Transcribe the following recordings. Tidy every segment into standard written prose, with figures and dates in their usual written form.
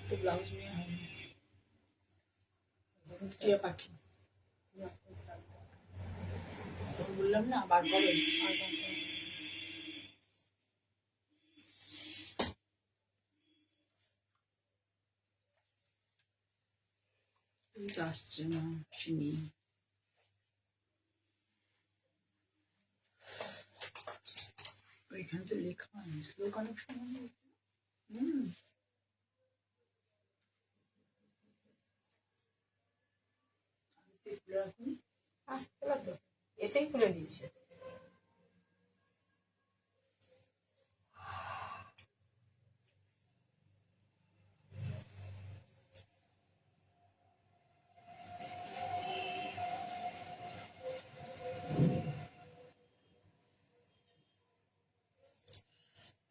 একটু ব্লাউজ নিয়ে হয়নি। টিয়া পাখি বললাম না, বার করেন। আসছে না, শুনি ওইখানে তো লেখা হয়নি, স্লো কানেকশন। এসেই খুলে দিয়েছে।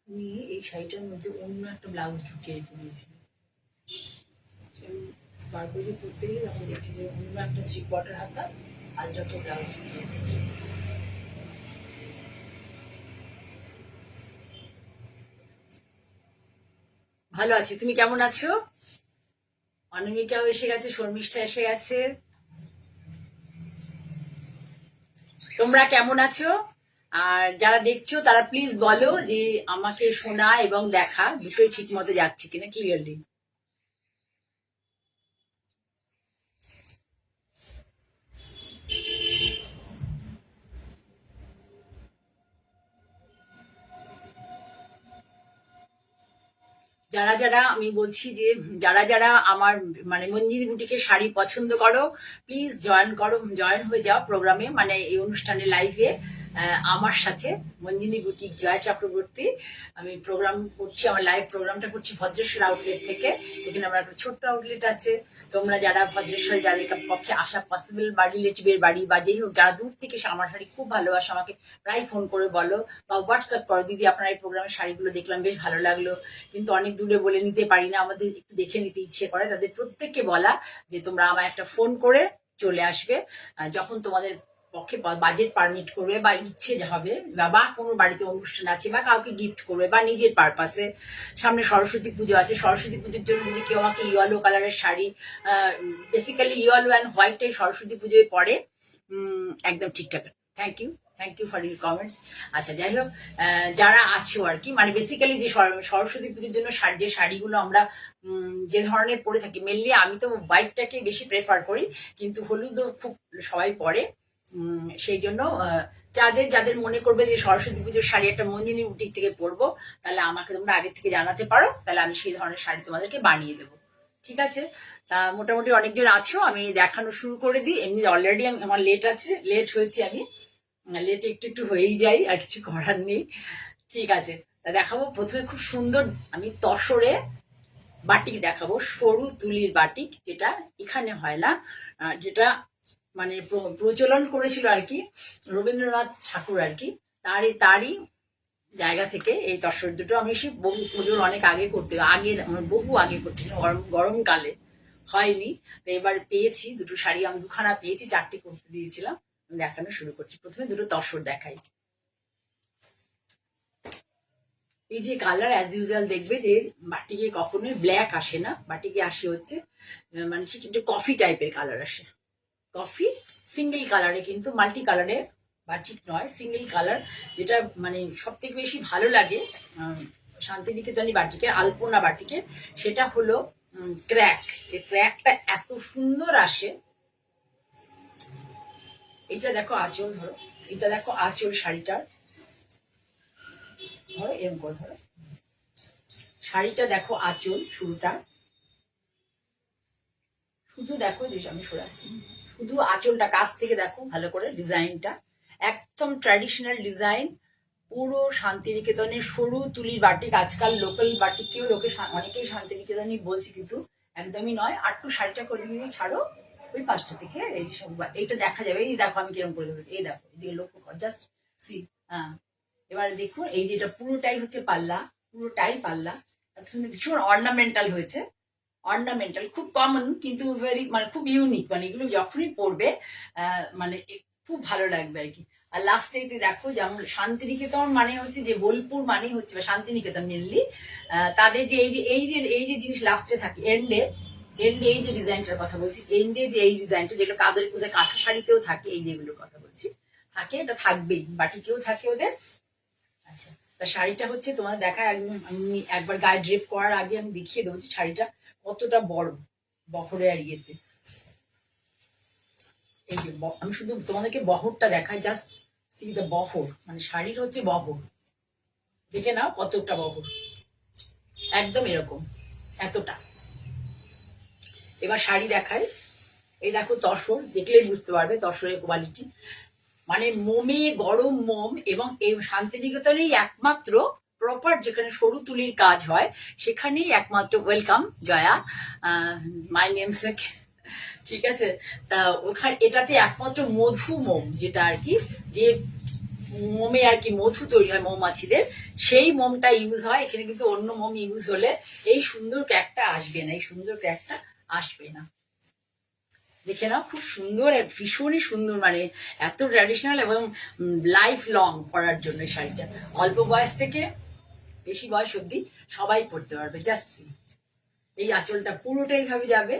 আমি এই শাড়িটার মধ্যে অন্য একটা ব্লাউজ ঢুকিয়ে রেখে দিয়েছি। বার করে করতে গিয়ে তখন দেখছি যে অন্য একটা থ্রি কোয়ার্টার হাতা আলাদা একটা ব্লাউজ ঢুকিয়ে দিয়েছি। ভালো আছি, তুমি কেমন আছো? অনামিকাও এসে গেছে, শর্মিষ্ঠা এসে গেছে। তোমরা কেমন আছো? আর যারা দেখছো তারা প্লিজ বলো যে আমাকে শোনা এবং দেখা দুটোই ঠিক মতো যাচ্ছে কিনা ক্লিয়ারলি। যারা যারা আমি বলছি যে যারা যারা আমার মানে মঞ্জিরি বুটিকের শাড়ি পছন্দ করো প্লিজ জয়েন হয়ে যাও প্রোগ্রামে, মানে এই অনুষ্ঠানে লাইভে আমার সাথে। মঞ্জিনী বুটিক জয়া চক্রবর্তী, আমি প্রোগ্রাম করছি, আমার লাইভ প্রোগ্রামটা করছি ভদ্রেশ্বর আউটলেট থেকে। এখানে আমার একটা ছোট্ট আউটলেট আছে। তোমরা যারা ভদ্রেশ্বরে যাদের পক্ষে আসা পসিবল বা রিলেটিভের বাড়ি বা যেই হোক, যারা দূর থেকে আমার শাড়ি খুব ভালোবাসো আমাকে প্রায় ফোন করে বলো বা হোয়াটসঅ্যাপ করো, দিদি আপনার এই প্রোগ্রামের শাড়িগুলো দেখলাম বেশ ভালো লাগলো, কিন্তু অনেক দূরে বলে নিতে পারি না, আমাদের একটু দেখে নিতে ইচ্ছে করে। তাদের প্রত্যেককে বলা যে তোমরা আমায় একটা ফোন করে চলে আসবে যখন তোমাদের পক্ষে বাজেট পারমিট করবে বা ইচ্ছে হবে, বা কোনো বাড়িতে অনুষ্ঠান আছে বা কাউকে গিফট করবে বা নিজের পারপাসে। সামনে সরস্বতী পুজো আছে, সরস্বতী পুজোর জন্য যদি কেউ আমাকে ইয়েলো কালারের শাড়ি, বেসিক্যালি ইয়েলো অ্যান্ড হোয়াইটটাই সরস্বতী পুজোয় পরে, একদম ঠিকঠাক। Thank you for your comments. আচ্ছা যাই হোক, যারা আছো আর কি, মানে বেসিক্যালি যে সরস্বতী পুজোর জন্য যে শাড়িগুলো আমরা যে ধরনের পরে থাকি, মেনলি আমি তো হোয়াইটটাকে বেশি প্রেফার করি, কিন্তু হলুদও খুব সবাই পরে। সেই জন্য যাদের যাদের মনে করবে যে সরস্বতী পুজোর শাড়ি একটা মঞ্জিনী বুটিক থেকে পরবো, তাহলে আমাকে তোমরা আগে থেকে জানাতে পারো, তাহলে আমি সেই ধরনের শাড়ি তোমাদেরকে বানিয়ে দেবো। ঠিক আছে? তা মোটামুটি অনেকজন আছো, আমি দেখানো শুরু করে দিই। এমনি অলরেডি আমার লেট হয়েছে, আমি লেট একটু একটু হয়েই যাই, আর কিছু করার নেই। ঠিক আছে, তা দেখাবো প্রথমে খুব সুন্দর আমি তসরে বাটিক দেখাবো, সরু তুলির বাটিক, যেটা এখানে হয় না, যেটা মানে প্রচলন করেছিল আর কি রবীন্দ্রনাথ ঠাকুর আর কি, তারই জায়গা থেকে এই তসর দুটো আমি সে বহু পুজোর অনেক আগে বহু আগে করতেছিলাম, গরমকালে হয়নি। তো এবার পেয়েছি দুটো শাড়ি, আমি দুখানা পেয়েছি, 4টে করতে দিয়েছিলাম। আমি দেখানো শুরু করছি, প্রথমে দুটো তসর দেখাই। এই যে কালার অ্যাজ ইউজুয়াল দেখবে যে বাটিকে কখনোই ব্ল্যাক আসে না, বাটিকে আসে হচ্ছে মানে ঠিক একটু কফি টাইপের কালার আসে, কফি সিঙ্গেল কালারে, কিন্তু মাল্টি কালারে বাটিক নয়, সিঙ্গেল কালার। যেটা মানে সব থেকে বেশি ভালো লাগে শান্তিনিকেতনী বাটিকে, আলপনা বাটিকে, সেটা হলো ক্র্যাক। এই ক্র্যাকটা এত সুন্দর আসে। এটা দেখো আঁচল, ধরো এটা দেখো আঁচল শাড়িটার, ধরো এরকম করে ধরো শাড়িটা দেখো আঁচল শুরুটা, শুধু দেখো যে আমি সরে আসছি, শুধু আঁচলটা কাছ থেকে দেখো ভালো করে, ডিজাইনটা একদম ট্র্যাডিশনাল ডিজাইন, পুরো শান্তিনিকেতনের সরু তুলির বাটিক। আজকাল লোকাল বাটিককেও অনেকেই শান্তিনিকেতনই বলছে, কিন্তু একদমই নয়। আর একটু শাড়িটা করে দিয়ে ছাড়ো ওই পাঁচটা থেকে, এই যে সব এইটা দেখা যাবে। এই দেখো আমি কিরকম করে ধরেছি, এই দেখো এদিকে লক্ষ্য কর, জাস্ট সি। হ্যাঁ, এবারে দেখুন এই যে এটা পুরোটাই হচ্ছে পাল্লা, পুরোটাই পাল্লা, ভীষণ অর্নামেন্টাল হয়েছে। অর্নামেন্টাল খুব কমন, কিন্তু ভেরি মানে খুব ইউনিক, মানে এগুলো যখনই পড়বে মানে খুব ভালো লাগবে আর কি। আর লাস্টেই তুই দেখো, যেমন শান্তিনিকেতন মানে হচ্ছে যে বোলপুর মানে হচ্ছে, বা শান্তিনিকেতন মেনলি তাদের যে এই যে জিনিস লাস্টে থাকে, এন্ডে এই যে ডিজাইনটার কথা বলছি, এন্ডে যে এই ডিজাইনটা, যেগুলো ওদের কাঁথা শাড়িতেও থাকে, এই যেগুলোর কথা বলছি থাকে, এটা থাকবেই, বাটিকেও থাকে ওদের। আচ্ছা, তা শাড়িটা হচ্ছে তোমাদের দেখা, একদম আমি একবার গায়ে ড্রেপ করার আগে আমি দেখিয়ে দেবো যে শাড়িটা কতটা বড় বহরে আর ইয়েতে। এই যে আমি শুধু তোমাদেরকে বহরটা দেখাই, জাস্ট সি দ্য বহর, মানে শাড়ির হচ্ছে বহর, দেখে নাও কতটা বহর, একদম এরকম এতটা। এবার শাড়ি দেখাই, এই দেখো তসর, দেখলেই বুঝতে পারবে তসরের কোয়ালিটি, মানে মোমে গরম মোম। এবং এই শান্তিনিকেতনেই একমাত্র প্রপার যেখানে সরু তুলির কাজ হয়, সেখানেই একমাত্র, ওয়েলকাম জয়া, মাই নেমসেক, ঠিক আছে। তা ওখানে এটাতে একমাত্র মধু মোম, যেটা আর কি, যে মোমে আর কি মধু তৈরি হয় মৌমাছিদের, সেই মোমটা ইউজ হয় এখানে, কিন্তু অন্য মোম ইউজ হলে এই সুন্দর ক্র্যাকটা আসবে না, এই সুন্দর ক্র্যাকটা আসবে না। দেখে নাও, খুব সুন্দর, ভীষণই সুন্দর, মানে এত ট্র্যাডিশনাল এবং লাইফ লং পরার জন্য এই শাড়িটা, অল্প বয়স থেকে বেশি বয়স অব্দি সবাই পরতে পারবে। জাস্ট সি, এই আঁচলটা পুরোটা এইভাবে যাবে,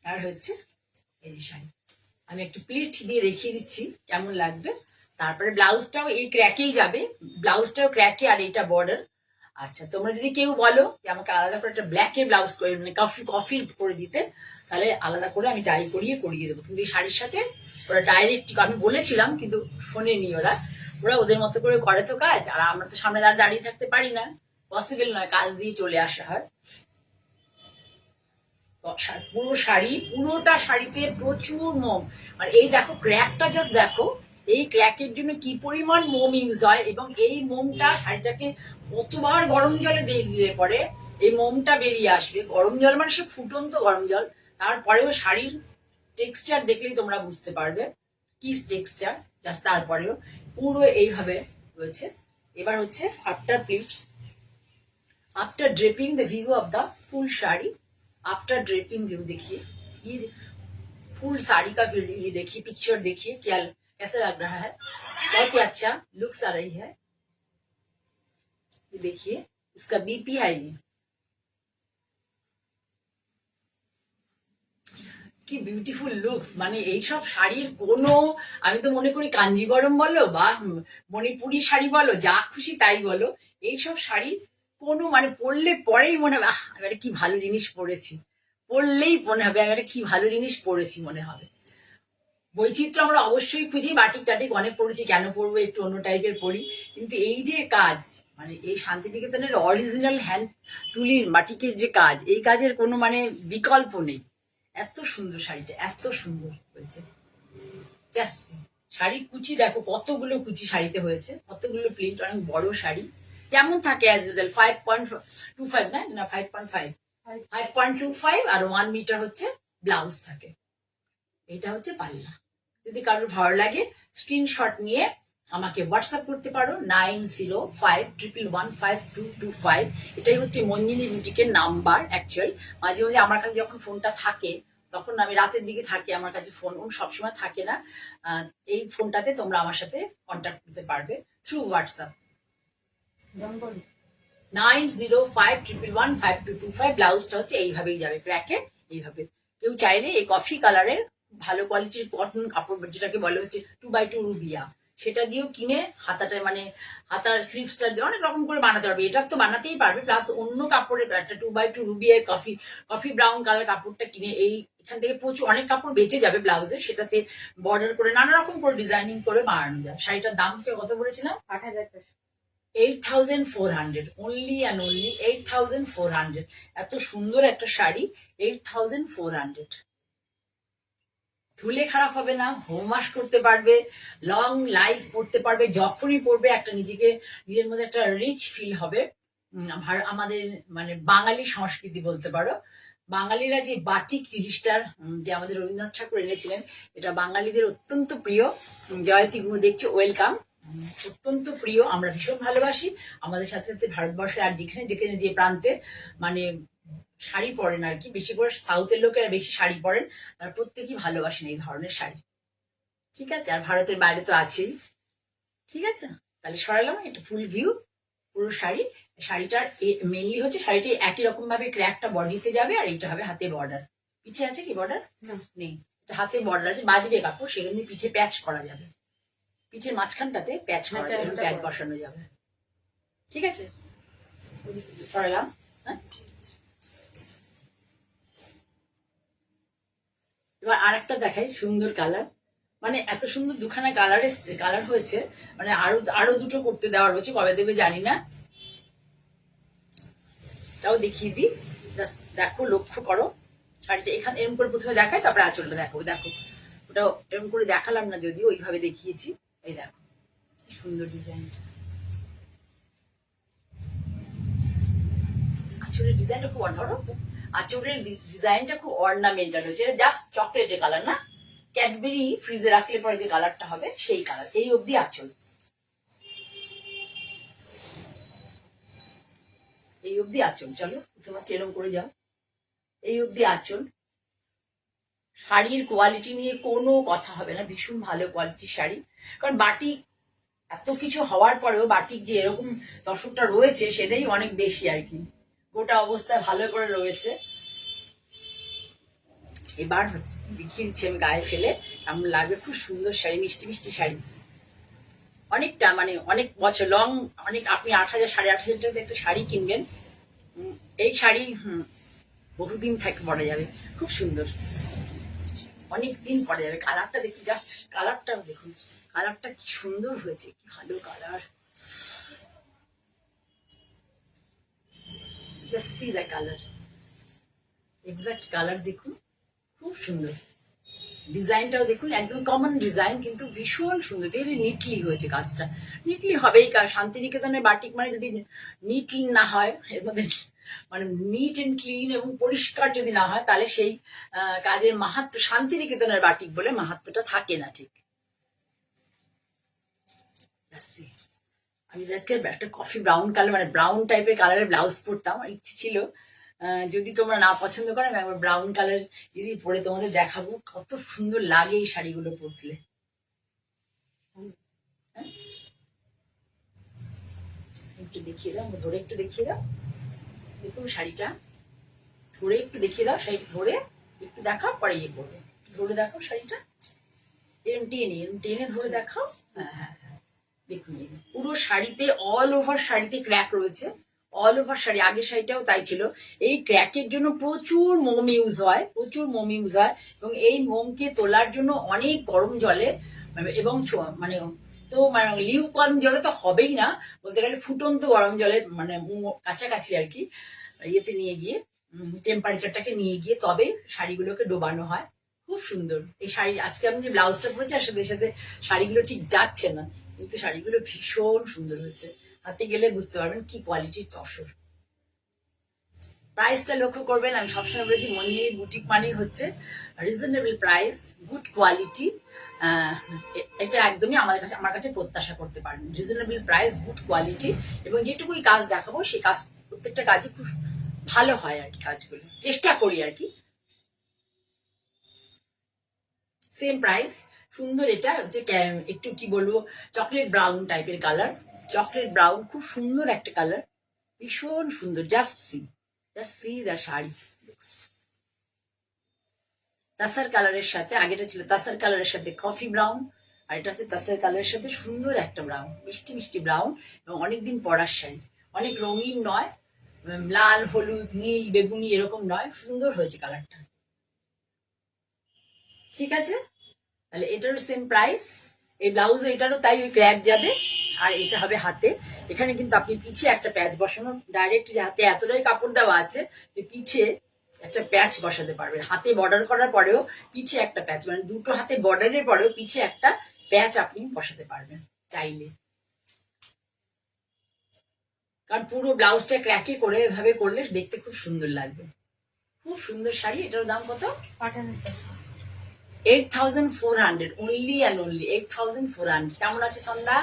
আর হচ্ছে এই যে শাড়ি, আমি একটু প্লিট দিয়ে দেখিয়ে দিচ্ছি কেমন লাগবে। তারপরে ব্লাউজটাও এই ক্র্যাকেই যাবে, ব্লাউজটাও ক্র্যাকে, আর এইটা বর্ডার। আচ্ছা, তোমরা যদি কেউ বলো যে আমাকে আলাদা করে একটা ব্ল্যাকের ব্লাউজ করে, মানে কফি কফি করে দিতে, তাহলে আলাদা করে আমি ডাই করিয়ে দেবো। কিন্তু এই শাড়ির সাথে ওরা ডাইরেক্ট, আমি বলেছিলাম কিন্তু শোনেনি ওরা, ওদের মতো করে করে তো কাজ, আর আমরা তো সামনে দাঁড়িয়ে থাকতে পারি না, পসিবল নয়, কাজ দিয়ে চলে আসা হয়। পুরো শাড়ি, পুরোটা শাড়িতে প্রচুর মোম, আর এই দেখো ক্র্যাকটা, জাস্ট দেখো এই ক্র্যাকের জন্য কি পরিমাণ মোম ইউজ হয়, এবং এই মোমটা শাড়িটাকে কতবার গরম জলে দিয়ে দিলে পরে এই মোমটা বেরিয়ে আসবে। গরম জল মানে সে ফুটন্ত গরম জল, তারপরেও শাড়ির টেক্সচার দেখলেই তোমরা বুঝতে পারবে কি টেক্সচার, জাস্ট তারপরেও পুরো এইভাবে রয়েছে। এবার হচ্ছে after pleats, after draping the view of the full sari, after draping view देखिए, ये फुल साड़ी का ये देखिए, पिक्चर देखिए क्या कैसा लग रहा है, बहुत ही अच्छा लुक्स आ रही है। ये देखिए, इसका बीपी है ये, কি বিউটিফুল লুকস। মানে এইসব শাড়ির কোনো, আমি তো মনে করি কাঞ্জিবরম বলো বা মণিপুরি শাড়ি বলো, যা খুশি তাই বলো, এইসব শাড়ি কোনো মানে পরলে পরেই মনে হবে, আমি একটা কি ভালো জিনিস পরেছি, পরলেই মনে হবে আমি একটা কি ভালো জিনিস পরেছি মনে হবে। বৈচিত্র্য আমরা অবশ্যই খুঁজি, বাটিক টাটিক অনেক পড়েছি, কেন পড়বো, একটু অন্য টাইপের পড়ি, কিন্তু এই যে কাজ, মানে এই শান্তিনিকেতনের অরিজিনাল হ্যান্ড তুলির বাটিকের যে কাজ, এই কাজের কোনো মানে বিকল্প নেই। এত সুন্দর শাড়িটা, এত সুন্দর হয়েছে। জাস্ট শাড়ির কুচি দেখো, কতগুলো কুচি শাড়িতে হয়েছে, কতগুলো প্রিন্ট, অনেক বড় শাড়ি, যেমন থাকে অ্যাজ ইউজুয়াল 5.25, না 5.5, 5.25, আর 1 মিটার হচ্ছে ব্লাউজ থাকে। এটা হচ্ছে পাল্লা। যদি কারোর ভালো লাগে স্ক্রিনশট নিয়ে আমাকে হোয়াটসঅ্যাপ করতে পারো, 9051115225। এটাই হচ্ছে মঞ্জিনী বুটিকের নাম্বার অ্যাকচুয়াল। মাঝে মাঝে আমার কাছে যখন ফোনটা থাকে, তখন আমি রাতের দিকে থাকি, আমার কাছে ফোন সবসময় থাকে না, এই ফোনটাতে তোমরা আমার সাথে কন্ট্যাক্ট করতে পারবে থ্রু হোয়াটসঅ্যাপ, 9051115225। ব্লাউজটা হচ্ছে এইভাবেই যাবে ক্র্যাকে, এইভাবে। কেউ চাইলে এই কফি কালারের ভালো কোয়ালিটির কটন কাপড়, যেটাকে বলে হচ্ছে 2x2 রুবিয়া, সেটা দিয়েও কিনে হাতাটা, মানে হাতার স্লিভসটা দিয়ে অনেক রকম করে বানাতে পারবে, এটা তো বানাতেই পারবে, প্লাস অন্য কাপড়ের একটা 2x2 Rubia coffee brown colour কাপড়টা কিনে, এখান থেকে প্রচুর অনেক কাপড় বেঁচে যাবে ব্লাউজের, সেটাতে বর্ডার করে নানা রকম করে ডিজাইনিং করে বানানো যায়। শাড়িটার দাম কত বলেছিলাম? 8,400। 8,400, অনলি অ্যান্ড অনলি 8,400। এত সুন্দর একটা শাড়ি, 8,400। ধুলে খারাপ হবে না, হোম ওয়াশ করতে পারবে, লং লাইফ পড়তে পারবে, যখনই পড়বে একটা নিজের মধ্যে একটা রিচ ফিল হবে। আমাদের মানে বাঙালি সংস্কৃতি বলতে পারো, বাঙালিরা যে বাটিক জিনিসটার, যে আমাদের রবীন্দ্রনাথ ঠাকুর এনেছিলেন, এটা বাঙালিদের অত্যন্ত প্রিয়। জয়তী গুহ দেখছো, ওয়েলকাম, অত্যন্ত প্রিয়, আমরা ভীষণ ভালোবাসি। আমাদের সাথে সাথে ভারতবর্ষের আর যেখানে যেখানে যে প্রান্তে মানে শাড়ি পরেন আর কি, বেশি করে সাউথের লোকেরা বেশি শাড়ি পরেন, তারা প্রত্যেকেই ভালোবাসেন এই ধরনের শাড়ি। ঠিক আছে, আর ভারতের বাইরে তো আছেই। ঠিক আছে, তাহলে সরালাম এটা ফুল ভিউ পুরো শাড়ি। শাড়িটার মেনলি হচ্ছে শাড়িটি একই রকম ভাবে ক্র্যাকটা বডিতে যাবে, আর এইটা হবে হাতে বর্ডার। পিঠে আছে কি বর্ডার? না। নেই, এটা হাতে বর্ডার আছে, বাজবে কাপড়, সেখানে পিঠে প্যাচ করা যাবে, পিঠের মাঝখানটাতে প্যাচ করা যাবে, হ্যাঁ, প্যাচ বসানো যাবে। ঠিক আছে, সরালাম। হ্যাঁ, এবার আর একটা দেখাই সুন্দর কালার, মানে এত সুন্দর দুখানা কালার এসছে, কালার হয়েছে, মানে আরো আরো দুটো করতে দেওয়ার হচ্ছে, কবে দেবে জানি না, তাও দেখিয়ে দিই। জাস্ট দেখো, লক্ষ্য করো শাড়িটা, এখানে এরকম করে প্রথমে দেখাই, তারপরে আঁচলটা দেখো, দেখো ওটা এরকম করে দেখালাম না, যদিও ওইভাবে দেখিয়েছি। এই দেখো কি সুন্দর ডিজাইনটা, আঁচলের ডিজাইনটা খুব ধরো, আঁচলের ডিজাইনটা খুব অর্নামেন্টাল হয়েছে, এটা জাস্ট চকলেটের কালার না, ক্যাডবেরি ফ্রিজে রাখলে পরে যে কালারটা হবে সেই কালার, এই অবধি আঁচল, এই অবধি আঁচল। চলো তোমার চেরম করে যাও, এই অবধি আঁচল। শাড়ির কোয়ালিটি নিয়ে কোনো কথা হবে না, ভীষণ ভালো কোয়ালিটির শাড়ি, কারণ বাটিক এত কিছু হওয়ার পরেও বাটিক যে এরকম দর্শকটা রয়েছে সেটাই অনেক বেশি আর কি, গোটা অবস্থায় ভালো করে রয়েছে। এবার হচ্ছে দেখিয়ে দিচ্ছি আমি গায়ে ফেলে কেমন লাগবে, খুব সুন্দর শাড়ি, মিষ্টি মিষ্টি শাড়ি, অনেকটা মানে অনেক বছর লং, অনেক, আপনি 8,000 8,500 টাকাতে একটা শাড়ি কিনবেন, এই শাড়ি বহুদিন থেকে পরা যাবে, খুব সুন্দর, অনেক দিন পরে যাবে। কালারটা দেখি, জাস্ট কালারটা দেখুন, কালারটা কি সুন্দর হয়েছে, কি ভালো colour, just see the colour, exact colour দেখুন, খুব সুন্দর, ডিজাইনটাও দেখুন, একদম কমন ডিজাইন কিন্তু ভীষণ সুন্দর, ভেরি নিটলি হয়েছে কাজটা, নিটলি হবেই, শান্তিনিকেতনের বাটিক মানে যদি নিটলি না হয়, এর মধ্যে মানে নিট এন্ড ক্লিন এবং পরিষ্কার যদি না হয়, তাহলে সেই কাজের মাহাত্ম্য, শান্তিনিকেতনের বাটিক বলে মাহাত্ম্যটা থাকে না ঠিক। আমি আজকে একটা কফি ব্রাউন কালার, মানে ব্রাউন টাইপের কালারের ব্লাউজ পরতাম, আমার ইচ্ছে ছিল, যদি তোমরা না পছন্দ করো আমি একবার ব্রাউন কালার যদি পরে তোমাদের দেখাবো, কত সুন্দর লাগে এই শাড়িগুলো পরলে। হ্যাঁ? একটু দেখিয়ে দাও, ধরে একটু দেখিয়ে দাও, দেখুন শাড়িটা ধরে একটু দেখিয়ে দাও, শাড়িটা ধরে একটু দেখাও, পরে ইয়ে করবো, ধরে দেখাও শাড়িটা, এরম টেনে ধরে দেখাও। হ্যাঁ হ্যাঁ হ্যাঁ, দেখুন পুরো শাড়িতে, অল ওভার শাড়িতে ক্র্যাক রয়েছে, অল ওভার শাড়ি, আগের শাড়িটাও তাই ছিল। এই ক্র্যাকের জন্য প্রচুর মোম ইউজ হয়, প্রচুর মোম ইউজ হয়, এবং এই মোমকে তোলার জন্য অনেক গরম জলে এবং মানে তো মানে লিউকওয়ার্ম জলে তো হবেই না, বলতে গেলে ফুটন্ত গরম জলে, মানে কাছাকাছি আর কি, ইয়েতে নিয়ে গিয়ে, টেম্পারেচারটাকে নিয়ে গিয়ে তবে শাড়িগুলোকে ডোবানো হয়। খুব সুন্দর এই শাড়ি, আজকে আমি যে ব্লাউজটা পরেছি আর সাথে সাথে শাড়িগুলো ঠিক যাচ্ছে না, কিন্তু শাড়িগুলো ভীষণ সুন্দর হয়েছে, হাতে গেলে বুঝতে পারবেন কি কোয়ালিটির তসর। প্রাইসটা লক্ষ্য করবেন, আমি সবসময় বলেছি মঞ্জিরি বুটিক মানেই হচ্ছে রিজনেবল প্রাইস, গুড কোয়ালিটি, এটা একদমই আমাদের কাছে, আমার কাছে প্রত্যাশা করতে পারেন, রিজনেবল প্রাইস, গুড কোয়ালিটি, এবং যেটুকুই কাজ দেখাবো সেই কাজ, প্রত্যেকটা কাজই খুব ভালো হয় আর কি, কাজগুলো চেষ্টা করি আর কি। সেম প্রাইস, সুন্দর, এটা হচ্ছে একটু কি বলবো, চকলেট ব্রাউন টাইপের কালার, চকলেট ব্রাউন, খুব সুন্দর একটা কালার, ভীষণ সুন্দর, জাস্ট সি দ্য শাড়ি, তাসার কালারের সাথে, আগেটা ছিল তাসার কালারের সাথে কফি ব্রাউন, আর এটা হচ্ছে তাসার কালারের সাথে সুন্দর একটা ব্রাউন, মিষ্টি মিষ্টি ব্রাউন, এবং অনেকদিন পরার শাড়ি, অনেক রঙিন নয়, লাল হলুদ নীল বেগুনি এরকম নয়, সুন্দর হয়েছে কালারটা। ঠিক আছে, তাহলে এটারও সেম প্রাইস, এই ব্লাউজ এটারও তাই ওই ক্র্যাক যাবে, আর এটা হবে হাতে, এখানে কিন্তু আপনি পিছে একটা প্যাচ বসানো, ডাইরেক্ট যে হাতে এতটাই কাপড় দেওয়া আছে যে পিছে একটা প্যাচ বসাতে পারবেন, হাতে বর্ডার করার পরেও পিছে একটা প্যাচ, মানে দুটো হাতে বর্ডারের পরেও পিছে একটা প্যাচ আপনি বসাতে পারবেন চাইলে, কারণ পুরো ব্লাউজটা ক্র্যাকে করে এভাবে করলে দেখতে খুব সুন্দর লাগবে, খুব সুন্দর শাড়ি। এটার দাম কত? 8,400, only and only 8,400। কেমন আছে ছন্দা,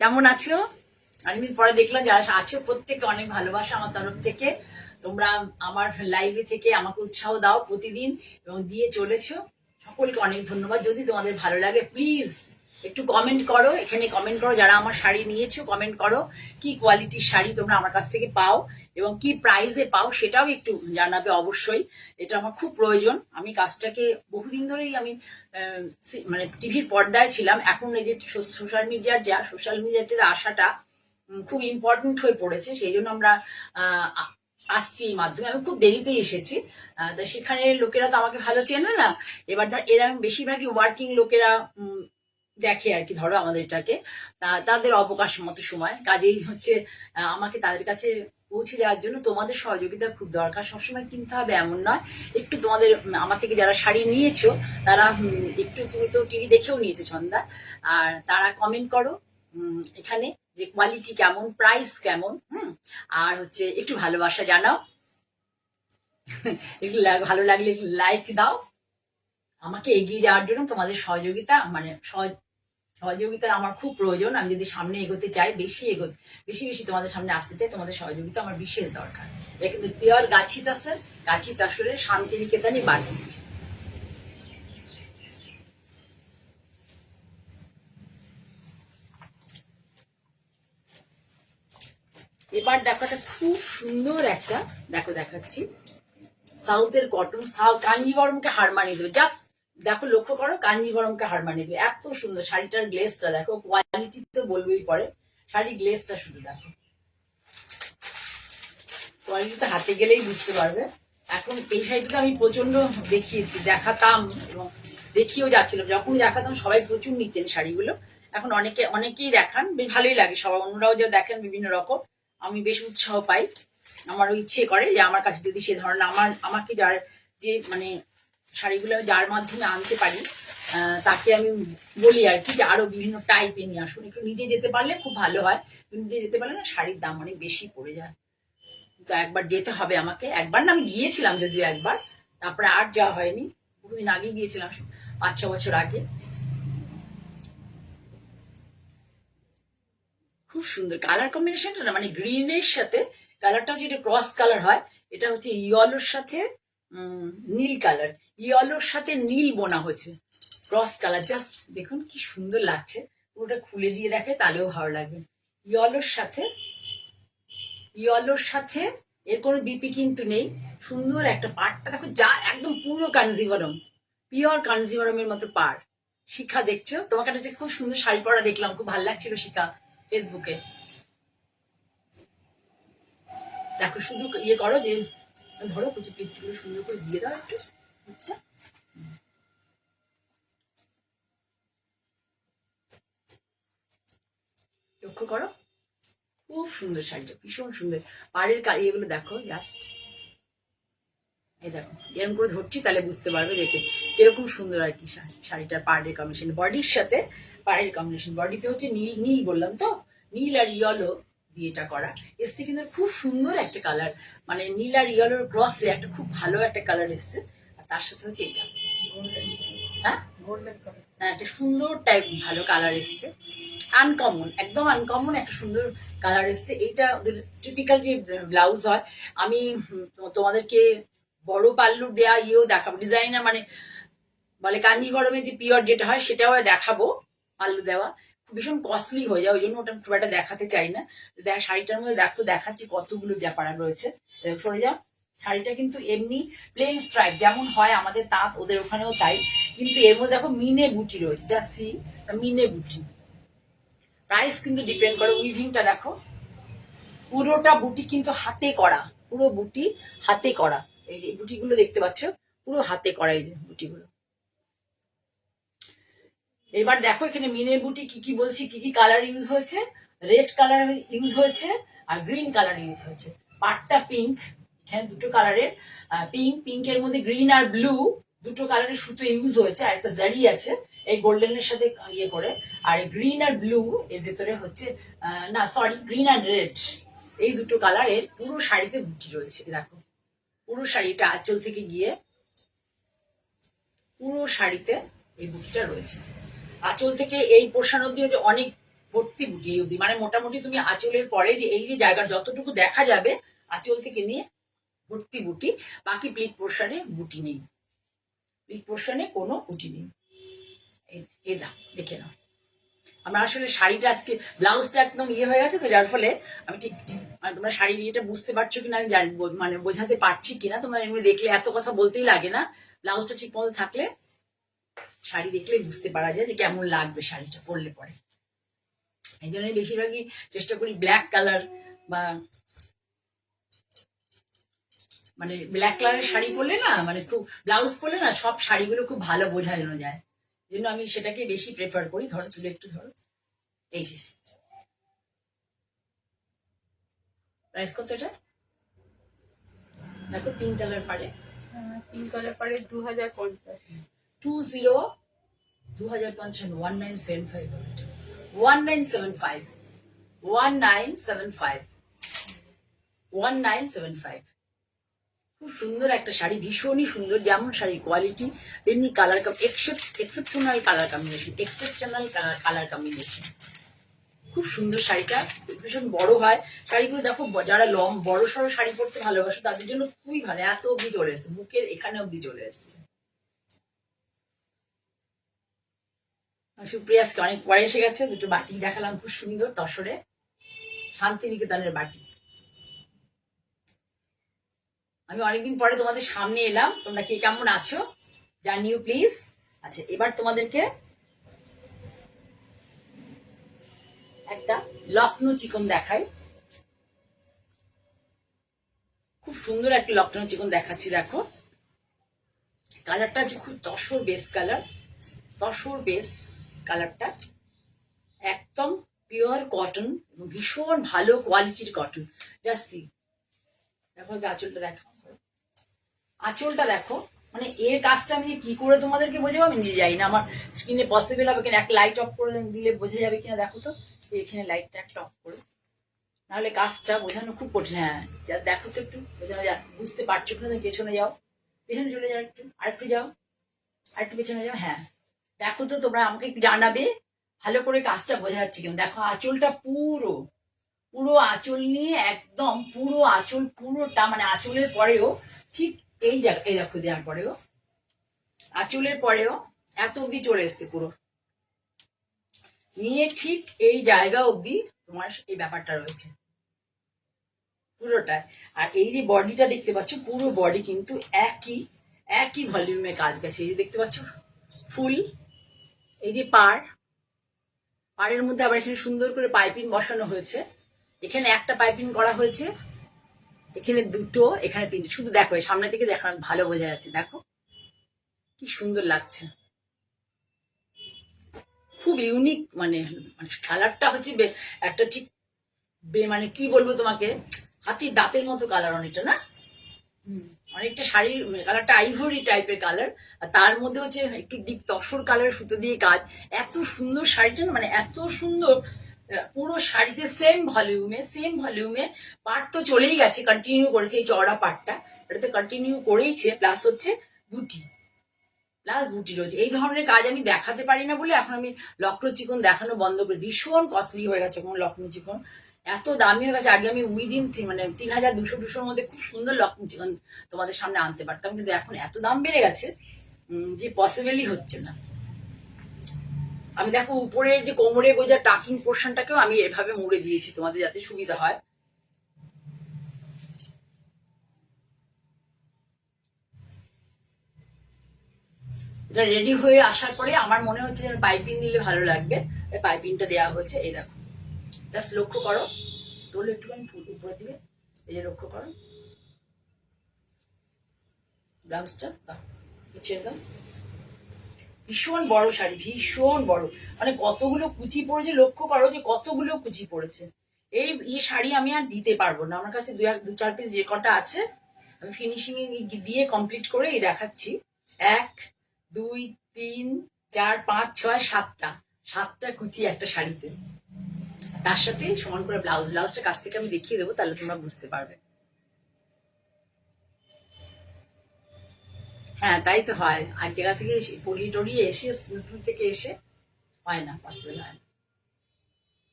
কেমন আছো? অনেকদিন পরে দেখলাম, যারা আছো প্রত্যেকে অনেক ভালোবাসা আমার তরফ থেকে, তোমরা আমার লাইভে থেকে আমাকে উৎসাহ দাও প্রতিদিন এবং দিয়ে চলেছো। সকলকে অনেক ধন্যবাদ। যদি তোমাদের ভালো লাগে প্লিজ একটু কমেন্ট করো, এখানে কমেন্ট করো। যারা আমার শাড়ি নিয়েছো কমেন্ট করো কি কোয়ালিটির শাড়ি তোমরা আমার কাছ থেকে পাও এবং কি প্রাইসে পাও সেটাও একটু জানাবে অবশ্যই। এটা আমার খুব প্রয়োজন। আমি কাজটাকে বহুদিন ধরেই আমি মানে টিভির পর্দায় ছিলাম, এখন এই যে সোশ্যাল মিডিয়াতে আসাটা খুব ইম্পর্টেন্ট হয়ে পড়েছে। সেই জন্য আমরা আসছি এই মাধ্যমে। আমি খুব দেরিতেই এসেছি, তা সেখানে লোকেরা তো আমাকে ভালো চেনে না। এবার ধর এরা বেশিরভাগই ওয়ার্কিং লোকেরা দেখে আর কি, ধরো আমাদের এটাকে তাদের অবকাশ মতো সময় কাজেই হচ্ছে আমাকে তাদের কাছে পৌঁছে দেওয়ার জন্য তোমাদের সহযোগিতা খুব দরকার। সবসময় কিনতে হবে এমন নয়, একটু তোমাদের আমার থেকে যারা শাড়ি নিয়েছো তারা একটু, তুমি তো টিভি দেখেও নিয়েছো ছন্দা, আর তারা কমেন্ট করো এখানে যে কোয়ালিটি কেমন, প্রাইস কেমন, আর হচ্ছে একটু ভালোবাসা জানাও। একটু ভালো লাগলে লাইক দাও। আমাকে এগিয়ে যাওয়ার জন্য তোমাদের সহযোগিতা মানে সহযোগিতা আমার খুব প্রয়োজন। আমি যদি সামনে এগোতে চাই, বেশি বেশি তোমাদের সামনে আসতে চাই, তোমাদের সহযোগিতা আমার বিশেষ দরকার। এটা কিন্তু পিওর গাছি তাসরের শান্তিনিকেতনই বাড়ছে। এবার দেখো একটা খুব সুন্দর একটা, দেখো দেখাচ্ছি, সাউথের কটন, কাঞ্জিবরমকে হার মানিয়ে দেবে। জাস্ট দেখো, লক্ষ্য করো, কাঞ্জিবরমকে হার মানিয়ে দেবে। এত সুন্দর শাড়িটার গ্লেসটা দেখো, কোয়ালিটি তো বলবেই পরে, শাড়ি গ্লেসটা শুধু দেখো, কোয়ালিটিটা হাতে গেলেই বুঝতে পারবে। এখন এই শাড়িটা আমি প্রচন্ড দেখাতাম এবং দেখিয়েও যাচ্ছিলাম। যখন দেখাতাম সবাই প্রচুর নিতেন শাড়িগুলো। এখন অনেকেই দেখান, বেশ ভালোই লাগে। সবাই অন্যরাও যা দেখেন বিভিন্ন রকম, আমি বেশ উৎসাহ পাই। আমারও ইচ্ছে করে যে আমার কাছে যদি সে ধরনের আমাকে যার যে মানে শাড়িগুলো যার মাধ্যমে আনতে পারি তাকে আমি বলি আর কি যে আরো বিভিন্ন টাইপে নিয়ে আসুন। একটু নিজে যেতে পারলে খুব ভালো হয়, নিজে যেতে পারলে না শাড়ির দাম অনেক বেশি পড়ে যায়। তো একবার যেতে হবে আমাকে। একবার না, আমি গিয়েছিলাম যদিও একবার, তারপরে আর যাওয়া হয়নি। বহুদিন আগে গিয়েছিলাম, 5-6 বছর আগে। খুব সুন্দর কালার কম্বিনেশনটা না, মানে গ্রিনের সাথে কালারটা হচ্ছে, এটা ক্রস কালার হয়। এটা হচ্ছে ইয়েলোর সাথে নীল কালার, ইয়েলোর সাথে নীল বোনা হয়েছে, ক্রস কালার। জাস্ট দেখুন কি সুন্দর লাগছে। পুরোটা খুলে দিয়ে দেখে তাহলেও ভালো লাগবে। ইয়েলোর সাথে এর কোনো বিপি কিন্তু নেই। সুন্দর একটা পাড়টা দেখো, যা একদম পুরো কাঞ্জিভরম, পিওর কাঞ্জিভরমের মতো পাড়। শিখা দেখছো, তোমাকে একটা যে খুব সুন্দর শাড়ি পরা দেখলাম, খুব ভালো লাগছিল শিখা, ফেসবুকে। দেখো শুধু ইয়ে করো যে, ধরো কিছু প্লিটগুলো সুন্দর করে দিয়ে দাও একটু, লক্ষ্য করো, খুব সুন্দর শাড়িটা, ভীষণ সুন্দর। পাড়ের ইয়েগুলো দেখো জাস্ট, এই দেখো এরকম করে ধরছি তাহলে বুঝতে পারবে দেখে এরকম সুন্দর আর কি শাড়িটার পাড়ের কম্বিনেশন, বডির সাথে পাড়ের কম্বিনেশন। বডিতে হচ্ছে নীল নীল বললাম তো, নীল আর ইয়েলো দিয়ে এটা করা এসছে, কিন্তু খুব সুন্দর একটা কালার, মানে নীল আর ইয়েলোর ক্রসে একটা খুব ভালো একটা কালার এসছে। আর তার সাথে হচ্ছে এটা, হ্যাঁ হ্যাঁ, একটা সুন্দর টাইপ ভালো কালার এসছে, আনকমন, একদম আনকমন একটা সুন্দর কালার এসছে। এইটা ওদের টিপিক্যাল যে ব্লাউজ হয়। আমি তোমাদেরকে বড় পাল্লুর দেয়া ইয়েও দেখাবো, ডিজাইনার মানে বলে কাঞ্জিভরমে যে পিওর যেটা হয় সেটাও দেখাবো, পাল্লু দেওয়া ভীষণ কস্টলি হয়ে যায়, ওই জন্য ওটা খুব একটা দেখাতে চাই না। শাড়িটার মধ্যে দেখো দেখাচ্ছি কতগুলো ব্যাপার রয়েছে। সরে যাও। শাড়িটা কিন্তু এমনি প্লেন স্ট্রাইপ যেমন হয় আমাদের তাঁত, ওদের ওখানেও তাই, কিন্তু এর মধ্যে দেখো মিনে বুটি রয়েছে, যা সি মিনে বুটি। প্রাইস কিন্তু ডিপেন্ড করে, উইভিংটা দেখো, পুরোটা বুটি কিন্তু হাতে করা, পুরো বুটি হাতে করা। এই যে বুটিগুলো দেখতে পাচ্ছ, পুরো হাতে করা এই যে বুটিগুলো। এবার দেখো এখানে মিনের বুটি কি কি বলছি, কি কি কালার ইউজ হয়েছে। রেড কালার ইউজ হয়েছে আর গ্রিন কালার ইউজ হয়েছে। পাটটা পিঙ্ক, এখানে দুটো কালারের পিঙ্কের মধ্যে গ্রিন আর ব্লু দুটো কালারের সুতো ইউজ হয়েছে, আর একটা জারি আছে এই গোল্ডেনের সাথে ইয়ে করে। আর গ্রিন আর ব্লু এর ভেতরে হচ্ছে না সরি গ্রিন আর রেড, এই দুটো কালারের পুরো শাড়িতে বুটি রয়েছে। দেখো পুরো শাড়িটা আঁচল থেকে গিয়ে পুরো শাড়িতে এই বুটিটা রয়েছে। আঁচল থেকে এই পোর্শন অব্দি হচ্ছে অনেক ভর্তি বুটি অব্দি, মানে মোটামুটি তুমি আঁচলের পরে যে এই যে জায়গা যতটুকু দেখা যাবে আঁচল থেকে নিয়ে ভর্তি বুটি, বাকি প্লিট পোর্শনে বুটি নেই, প্লিট পোর্শনে কোনো বুটি নেই। এই দাও, দেখে নাও। আমার আসলে শাড়িটা আজকে ব্লাউজটা একদম হয়ে গেছে, তো যার ফলে আমি ঠিক মানে তোমরা শাড়ির ইয়েটা বুঝতে পারছো কিনা আমি জানি, মানে বোঝাতে পারছি কিনা। তোমরা এমনি দেখলে এত কথা বলতেই লাগে না, ব্লাউজটা ঠিক মতো থাকলে শাড়ি দেখলে বুঝতে পারা যায় যে কেমন লাগবে শাড়িটা পরলে পরে। এই জন্যই বেশিরভাগই চেষ্টা করি ব্ল্যাক কালার বা মানে ব্ল্যাক কালারের শাড়ি পরলে না, মানে খুব ব্লাউজ পরলে না সব শাড়িগুলো খুব ভালো বোঝানো যায়, এই জন্য আমি সেটাকে বেশি প্রেফার করি। ধরো তুলে একটু ধরো, এই যে প্রাইস কত এটা দেখো, পিঙ্ক কালার পারে, পিঙ্ক কালার পারে 2050। 2050 1975 1975 1975 1975। খুব সুন্দর একটা শাড়ি, ভীষণই সুন্দর, যেমন শাড়ির কোয়ালিটি তেমনি colour exceptional colour combination, exceptional colour combination. খুব সুন্দর শাড়িটা, ভীষণ বড় হয় শাড়িগুলো। দেখো যারা বড় সড়ো শাড়ি পরতে ভালোবাসো তাদের জন্য খুবই ভালো। এত অব্দি চলে এসছে, বুকের এখানে অব্দি চলে এসছে। সুপ্রিয়া আজকে অনেক পরে এসে গেছে, দুটো বাটি দেখালাম খুব সুন্দর তসরে, শান্তিনিকেতনের বাটি। আমি অনেকদিন পরে তোমাদের সামনে এলাম, তোমরা কে কেমন আছো জানিও প্লিজ। আচ্ছা, এবার তোমাদেরকে একটা লখনৌ চিকন দেখাই। খুব সুন্দর একটা লখনৌ চিকন দেখাচ্ছি, দেখো কালারটা হচ্ছে খুব tussar base colour, tussar base কালারটা, একদম পিওর কটন এবং ভীষণ ভালো কোয়ালিটির কটন। জাস্ট সি, দেখো আঁচলটা দেখো, আঁচলটা দেখো, মানে এর কাজটা আমি কি করে তোমাদেরকে বোঝাবো আমি নিজে যাই না, আমার স্ক্রিনে পসিবল হবে কিনা। একটা লাইট অফ করে দিলে বোঝা যাবে কিনা দেখো তো, এখানে লাইটটা একটা অফ করে, নাহলে কাজটা বোঝানো খুব কঠিন। হ্যাঁ যা দেখো তো একটু বোঝানো যা, বুঝতে পারছো কিনা তুমি পেছনে যাও, পেছনে চলে যাও, একটু আরেকটু যাও, আরেকটু পেছনে যাও। হ্যাঁ দেখো তো, তোমরা আমাকে একটু জানাবে ভালো করে কাজটা বোঝা যাচ্ছে কিনা। দেখো আঁচলটা পুরো পুরো আঁচল নিয়ে একদম পুরো আঁচল পুরোটা, মানে আঁচলের পরেও ঠিক এই জায়গা, এই দেখো দেওয়ার পরেও আঁচলের পরেও এত অব্দি চলে এসছে পুরো নিয়ে, ঠিক এই জায়গা অব্দি তোমার এই ব্যাপারটা রয়েছে পুরোটা। আর এই যে বডিটা দেখতে পাচ্ছ, পুরো বডি কিন্তু একই একই ভলিউমে কাজ গেছে। এই যে দেখতে পাচ্ছ ফুল, এই যে পাড়ের মধ্যে আবার এখানে সুন্দর করে পাইপিং বসানো হয়েছে, এখানে একটা পাইপিং করা হয়েছে, এখানে দুটো, এখানে তিনটে। শুধু দেখো সামনে থেকে দেখো ভালো বোঝা যাচ্ছে, দেখো কি সুন্দর লাগছে, খুব ইউনিক। মানে কালারটা হচ্ছে একটা ঠিক মানে কি বলবো তোমাকে, হাতির দাঁতের মতো কালার অনেকটা না, অনেকটা শাড়ির কালারটা আইভরি টাইপের কালার, আর তার মধ্যে হচ্ছে একটু ডিপ তসর কালার সুতো দিয়ে কাজ। এত সুন্দর শাড়িটা না, মানে এত সুন্দর পুরো শাড়িতে সেম ভলিউমে পাট তো চলেই গেছে, কন্টিনিউ করেছে এই চওড়া পাটটা, এটা তো কন্টিনিউ করেইছে, প্লাস হচ্ছে বুটি, প্লাস বুটি রয়েছে। এই ধরনের কাজ আমি দেখাতে পারি না বলে এখন আমি লখনৌ চিকন দেখানো বন্ধ করে, ভীষণ কস্টলি হয়ে গেছে এখন লখনৌ চিকন, এত দামি হয়ে গেছে। আগে আমি উইদিন মানে 3200-200 মধ্যে খুব সুন্দর লখনৌ চিকন তোমাদের সামনে আনতে পারতাম, কিন্তু এখন এত দাম বেড়ে গেছে যে পসিবলই হচ্ছে না। আমি দেখো উপরের যে কোমরে গোজা টাকিং পোর্শনটাকেও আমি এভাবে মুড়ে দিয়েছি তোমাদের যাতে সুবিধা হয়। এটা রেডি হয়ে আসার পরে আমার মনে হচ্ছে যেন পাইপিং দিলে ভালো লাগবে, পাইপিংটা দেওয়া হচ্ছে। এই দেখো জাস্ট লক্ষ্য করো, তোলো একটুখানি ফুল উপরে দিকে, এই যে লক্ষ্য করো ব্লাউজটা, দাও পিছিয়ে দাও, ভীষণ বড় শাড়ি, ভীষণ বড়, মানে কতগুলো কুচি পড়েছে লক্ষ্য করো যে কতগুলো কুচি পড়েছে। এই শাড়ি আমি আর দিতে পারবো না, আমার কাছে দু চার পিস যে কটা আছে আমি ফিনিশিং এ দিয়ে কমপ্লিট করে এই দেখাচ্ছি। 1 2 3 4 5 6 সাতটা কুচি একটা শাড়িতে, তার সাথে সমান করে ব্লাউজটা কাছ থেকে আমি দেখিয়ে দেবো, তাহলে তোমরা বুঝতে পারবে। হ্যাঁ তাই তো হয়, আর জায়গা থেকে পড়িয়ে টড়িয়ে এসে স্কুল থেকে এসে হয় না, পসিবল হয় না।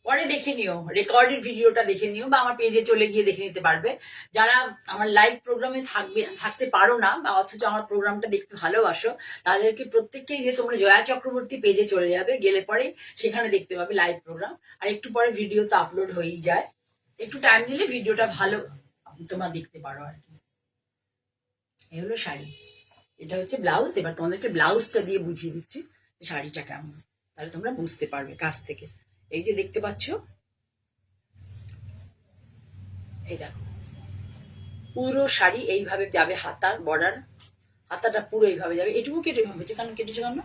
পরে দেখে নিও, রেকর্ডেড ভিডিওটা দেখে নিও বা আমার পেজে চলে গিয়ে দেখে নিতে পারবে। যারা আমার লাইভ প্রোগ্রামে থাকতে পারো না বা অথচ আমার প্রোগ্রামটা দেখতে ভালোবাসো, তাদেরকে প্রত্যেককেই যে তোমরা জয়া চক্রবর্তী পেজে চলে যাবে, গেলে পরে সেখানে দেখতে পাবে লাইভ প্রোগ্রাম। আর একটু পরে ভিডিও তো আপলোড হয়েই যায়, একটু টাইম দিলে ভিডিওটা ভালো তোমরা দেখতে পারো আর কি। এই হলো শাড়ি, এটা হচ্ছে ব্লাউজ। এবার তোমাদেরকে ব্লাউজটা দিয়ে বুঝিয়ে দিচ্ছি শাড়িটা কেমন, তাহলে তোমরা বুঝতে পারবে কাছ থেকে। এই যে দেখতে পাচ্ছ, এই দেখো পুরো শাড়ি এইভাবে যাবে, হাতার বর্ডার, হাতাটা পুরো এইভাবে যাবে। এটুকু কেটে হয়েছে, কেন কেটেছে কেন?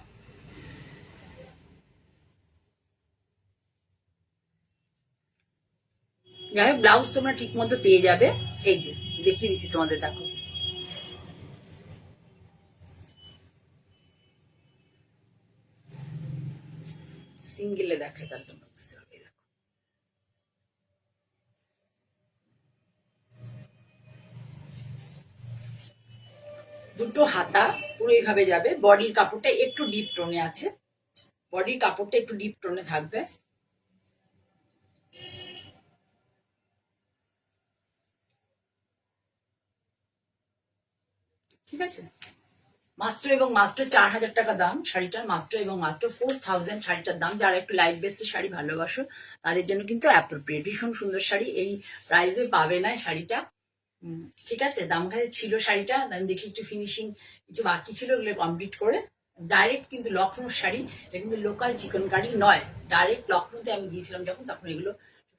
যাই হোক, ব্লাউজ তোমরা ঠিক মতো পেয়ে যাবে। এই যে দেখিয়ে দিচ্ছি তোমাদের, দেখো সিঙ্গেলে দেখে, তাহলে তোমরা বুঝতে পারবে। দেখো দুটো হাতা পুরো এইভাবে যাবে। বডির কাপড়টা একটু ডিপ টোনে আছে, বডির কাপড়টা একটু ডিপ টোনে থাকবে। ঠিক আছে, মাত্র এবং মাত্র 4,000 টাকা দাম শাড়িটার, মাত্র এবং মাত্র 4,000 শাড়িটার দাম। যারা একটু লাইট বেসের শাড়ি ভালোবাসো তাদের জন্য কিন্তু অ্যাপ্রোপ্রিয়েট, ভীষণ সুন্দর শাড়ি। এই প্রাইসে পাবে না শাড়িটা। ঠিক আছে, দাম কাছে ছিল শাড়িটা, আমি দেখি একটু ফিনিশিং কিছু বাকি ছিল, ওগুলো কমপ্লিট করে ডাইরেক্ট কিন্তু লখনৌর শাড়ি, এটা কিন্তু লোকাল চিকনকারি নয়। ডাইরেক্ট লখনৌতে আমি গিয়েছিলাম যখন, তখন এগুলো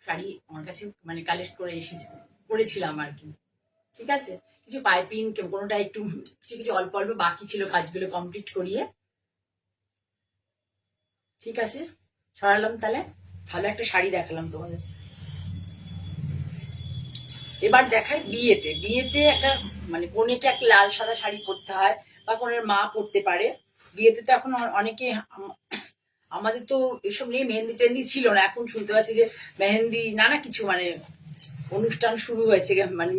শাড়ি আমার কাছে মানে কালেক্ট করে এসেছে, করেছিলাম আর কি। ঠিক আছে, কিছু পাইপিং কোনোটা একটু কিছু কিছু অল্প অল্প বাকি ছিল, কাজগুলো কমপ্লিট করিয়ে। ঠিক আছে, সরালাম। তাহলে ভালো একটা শাড়ি দেখালাম তোমাদের। এবার দেখায় বিয়েতে। বিয়েতে একটা মানে কনেকে একটা লাল সাদা শাড়ি পরতে হয়, বা কনের মা পরতে পারে। বিয়েতে তো এখন অনেকে, আমাদের তো এসব নিয়ে মেহেন্দি টেন্দি ছিল না, এখন শুনতে পাচ্ছি যে মেহেন্দি নানা কিছু মানে অনুষ্ঠান শুরু হয়েছে, মানে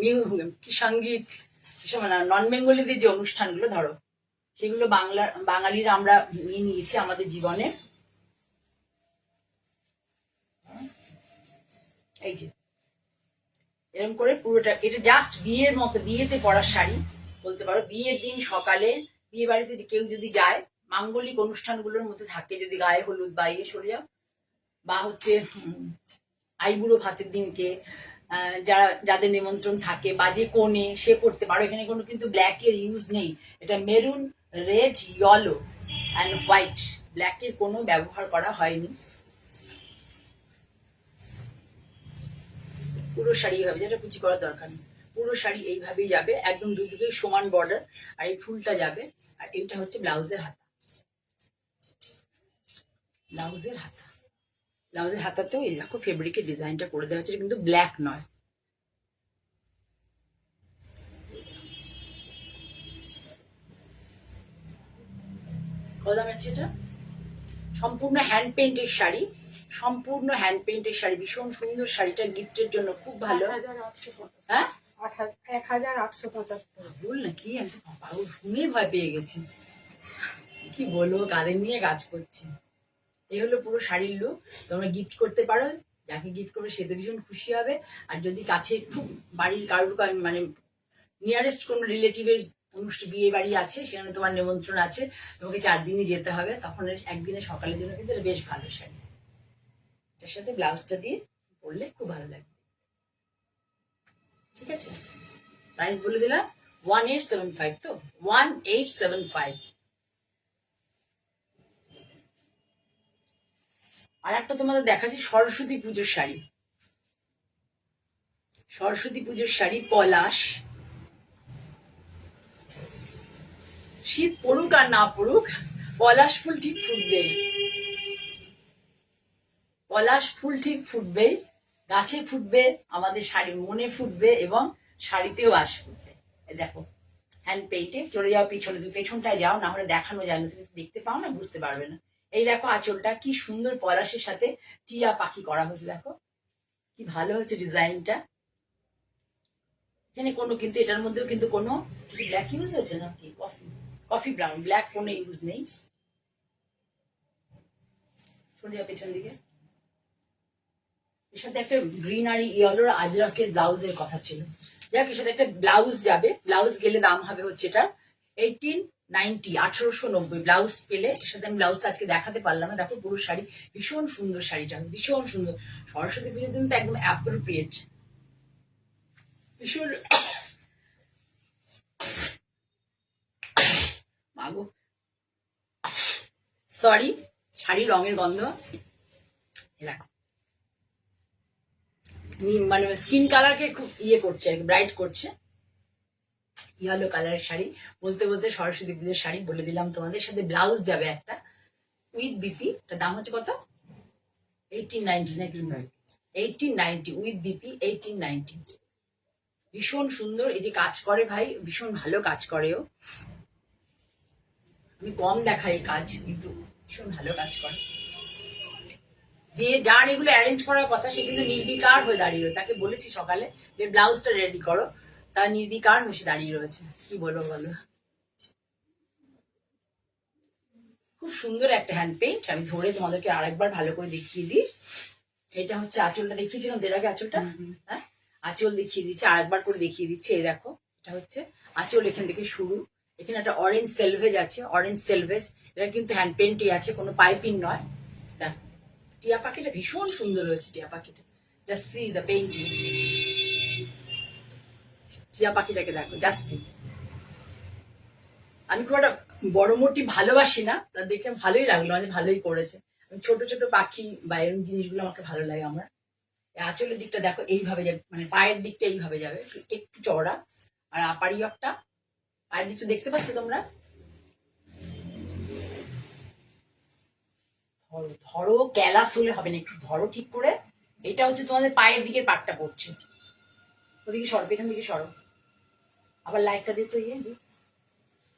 কি সঙ্গীত, এসব মানে নন বেঙ্গলিদের যে অনুষ্ঠানগুলো ধরো, সেগুলো বাঙালিরা আমরা নিয়ে নিয়েছি আমাদের জীবনে। এই যে এরকম করে পুরোটা, এটা জাস্ট বিয়ের মতো, বিয়েতে পরার শাড়ি বলতে পারো। বিয়ের দিন সকালে বিয়ে বাড়িতে কেউ যদি যায়, মাঙ্গলিক অনুষ্ঠানগুলোর মধ্যে থাকে, যদি গায়ে হলুদ বা ইয়ে সরে যাও, বা হচ্ছে আইবুড়ো ভাতের দিনকে যারা যাদের নিমন্ত্রণ থাকে, বা যে কোণে সে পড়তে পারো। এখানে কোনো কিন্তু ব্ল্যাক এর ইউজ নেই, এটা maroon, red, yellow and white, ব্ল্যাকের কোনো ব্যবহার করা হয়নি। পুরো শাড়ি এইভাবে, যেটা কুচি করার দরকার নেই, পুরো শাড়ি এইভাবেই যাবে, একদম দুদিকে সমান বর্ডার। আর এই ফুলটা যাবে, আর এটা হচ্ছে ব্লাউজের হাতা। ব্লাউজের হাতা, ব্লাউজের হাতাতেও এই দেখো ফেব্রিকের ডিজাইনটা করে দেওয়া হচ্ছে, কিন্তু ব্ল্যাক নয়। কত দাম আছে এটা? সম্পূর্ণ হ্যান্ড পেন্টের শাড়ি, সম্পূর্ণ হ্যান্ড পেন্টের শাড়ি, ভীষণ সুন্দর শাড়িটা, গিফটের জন্য খুব ভালো। হ্যাঁ, 1,875। ভুল নাকি? আমি তো পাগল শুনে ভয় পেয়ে গেছি। কি বলবো, কাদের নিয়ে কাজ করছি। এই হলো পুরো শাড়ির লুক। তোমরা গিফট করতে পারো, যাকে গিফট করবে সে তো ভীষণ খুশি হবে। আর যদি কাছে খুব বাড়ির কারোর মানে নিয়ারেস্ট কোনো রিলেটিভের অনুষ্ঠান বিয়ে বাড়ি আছে, সেখানে তোমার নিমন্ত্রণ আছে, তোমাকে 4 দিনই যেতে হবে, তখন একদিনে সকালের জন্য কিন্তু এটা বেশ ভালো শাড়ি। এটার সাথে ব্লাউজটা দিয়ে পরলে খুব ভালো লাগবে। ঠিক আছে, প্রাইস বলে দিলাম 1875। তো 1875। আর একটা তোমাদের দেখাচ্ছি সরস্বতী পুজোর শাড়ি। সরস্বতী পুজোর শাড়ি, পলাশ। শীত পড়ুক আর না পড়ুক, পলাশ ফুল ঠিক ফুটবেই। পলাশ ফুল ঠিক ফুটবেই, গাছে ফুটবে, আমাদের শাড়ি মনে ফুটবে, এবং শাড়িতেও বাস ফুটবে। দেখো হ্যান্ড পেইন্টে। চলে যাও পিছনে, তুমি পেছনটায় যাও, না হলে দেখানো যায় না, তুমি দেখতে পাও না, বুঝতে পারবে না। এই দেখো আঁচলটা কি সুন্দর পলাশের সাথে টিয়া পাখি করা হয়েছে, দেখো কি ভালো হচ্ছে ডিজাইনটা। এখানে কোনো কিন্তু এটার মধ্যেও কিন্তু কোনো ব্ল্যাক ইউজ হয়েছে না, কি কফি কফি ব্রাউন, ব্ল্যাক কোনো ইউজ নেই। চলে যাও পেছন দিকে। এর সাথে একটা গ্রিন আর ইয়েলোর আজরাকের ব্লাউজের কথা ছিল। যাক, এর সাথে একটা ব্লাউজ যাবে, ব্লাউজ গেলে দাম হবে হচ্ছে এটা 1890, 1890 ব্লাউজ পেলে। এর সাথে আমি ব্লাউজটা আজকে দেখাতে পারলাম না। দেখো পুরো শাড়ি, ভীষণ সুন্দর শাড়িটা, ভীষণ সুন্দর। সরস্বতী পুজোর দিন তো একদম অ্যাপ্রোপ্রিয়েট, ভীষণ। মাগো সরি, শাড়ির রঙের গন্ধ। দেখো মানে স্কিন কালারকে খুব ইয়ে করছে, ব্রাইট করছে। ইয়েলো কালারের শাড়ি, বলতে বলতে সরস্বতী পুজোর শাড়ি বলে দিলাম তোমাদের। সাথে ব্লাউজ যাবে একটা উইথ বিপি। এটার দাম হচ্ছে কত? 1890 নাকি? 1890 উইথ বিপি, 1890। ভীষণ সুন্দর। এই যে কাজ করে ভাই, ভীষণ ভালো কাজ করে ও। আমি কম দেখাই কাজ, কিন্তু ভীষণ ভালো কাজ করে। যে যার এগুলো অ্যারেঞ্জ করার কথা সে কিন্তু নির্বিকার হয়ে দাঁড়িয়ে রয়েছে। তাকে বলেছি সকালে যে ব্লাউজটা রেডি করো, তার নির্বিকার হয়ে দাঁড়িয়ে রয়েছে। কি বলবো বলো, খুব সুন্দর একটা হ্যান্ড পেইন্ট। আমি ধরে তোমাদেরকে আরেকবার ভালো করে দেখিয়ে দিই। এটা হচ্ছে আঁচলটা, দেখিয়েছিলাম এর আগে আঁচলটা। হ্যাঁ, আঁচল দেখিয়ে দিচ্ছি, আরেকবার করে দেখিয়ে দিচ্ছি। এই দেখো, এটা হচ্ছে আঁচল, এখান থেকে শুরু। এখানে একটা অরেঞ্জ সেলভেজ আছে, অরেঞ্জ সেলভেজ। এটা কিন্তু হ্যান্ড পেইন্টই আছে, কোনো পাইপিং নয়। দেখো টিয়া পাখিটা ভীষণ সুন্দর হয়েছে। টিয়া পাখিটা, জাস্ট সি দ্য পেইন্টিং। টিয়া পাখিটাকে দেখো, জাস্ট সি। আমি খুব একটা বড় মোটি ভালোবাসি না, তা দেখে ভালোই লাগলো, মানে ভালোই করেছে। ছোট ছোট পাখি বা এরকম জিনিসগুলো আমাকে ভালো লাগে আমার। আঁচলের দিকটা দেখো এইভাবে যাবে, মানে পায়ের দিকটা এইভাবে যাবে, একটু চওড়া। আর আপারিয়কটা, পায়ের দিকটা দেখতে পাচ্ছ তোমরা? ধরো ধরো, ক্যালাস হলে হবে না, একটু ধরো ঠিক করে। এটা হচ্ছে তোমাদের পায়ের দিকের পাটটা পড়ছে। ওদিকে সরো, পেছন দিকে সরো। আবার লাইটটা দিতে ইয়ে দি।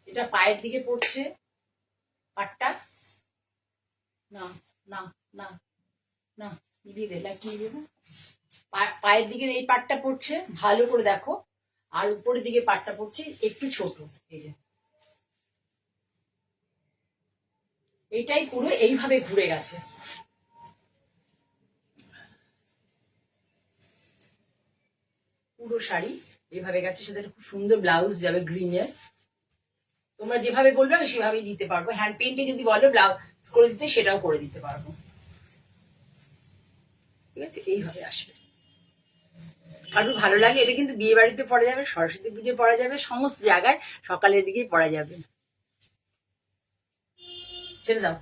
এটা পায়ের দিকে পড়ছে পাটটা। না না না না, নিভিয়ে দে, লাইট নিভিয়ে দে। পায়ের দিকের এই পাটটা পড়ছে, ভালো করে দেখো। আর উপরের দিকে পাটটা পড়ছে একটু ছোট। এই যে এইটাই পুরো এইভাবে ঘুরে গেছে পুরো শাড়ি, এইভাবে গেছে। সাথে খুব সুন্দর ব্লাউজ যাবে গ্রিনের। তোমরা যেভাবে বলবে আমি সেভাবেই দিতে পারবো। হ্যান্ড পেইন্টে যদি বলো ব্লাউজ করে দিতে, সেটাও করে দিতে পারবো। ঠিক আছে, এইভাবে আসবে। কারোর ভালো লাগে, এটা কিন্তু বিয়ে বাড়িতে পরা যাবে, সরস্বতী পুজো পরা যাবে, সমস্ত জায়গায় সকালের দিকেই পরা যাবে। ছেড়ে দাও,